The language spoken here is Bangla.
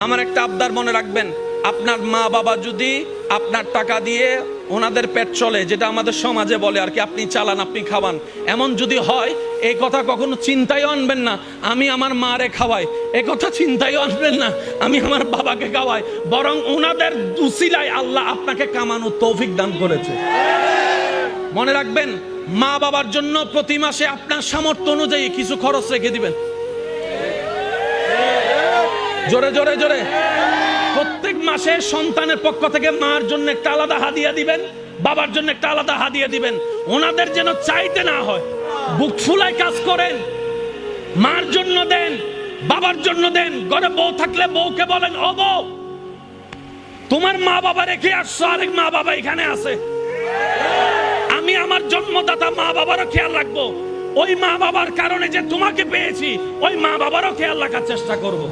আমার একটা আবদার মনে রাখবেন, আপনার মা বাবা যদি আপনার টাকা দিয়ে ওনাদের পেট চলে, যেটা আমাদের সমাজে বলে আর কি, আপনি চালান আপনি খাওয়ান, এমন যদি হয় এই কথা কখনো চিন্তায় আনবেন না আমি আমার মারে খাওয়াই, এই কথা চিন্তায় আনবেন না আমি আমার বাবাকে খাওয়াই, বরং ওনাদের উসিলায় আল্লাহ আপনাকে কামানোর তৌফিক দান করেছে। মনে রাখবেন, মা বাবার জন্য প্রতি মাসে আপনার সামর্থ্য অনুযায়ী কিছু খরচ রেখে দিবেন। জোরে জোরে জোরে প্রত্যেক মাসে সন্তানের পক্ষ থেকে মার জন্য একটা আলাদা হাদিয়া দিবেন, বাবার জন্য একটা আলাদা হাদিয়া দিবেন। ওনাদের যেন চাইতে না হয়, বুক ফুলায় কাজ করেন। মার জন্য দেন, বাবার জন্য দেন। ঘরে বউ থাকলে বউকে বলেন, ও বউ, তোমার মা বাবা রেখে আসছো, আরেক মা বাবা এখানে আছে, আমি আমার জন্মদাতা মা বাবারও খেয়াল রাখবো। ওই মা বাবার কারণে যে তোমাকে পেয়েছি, ওই মা বাবারও খেয়াল রাখার চেষ্টা করব।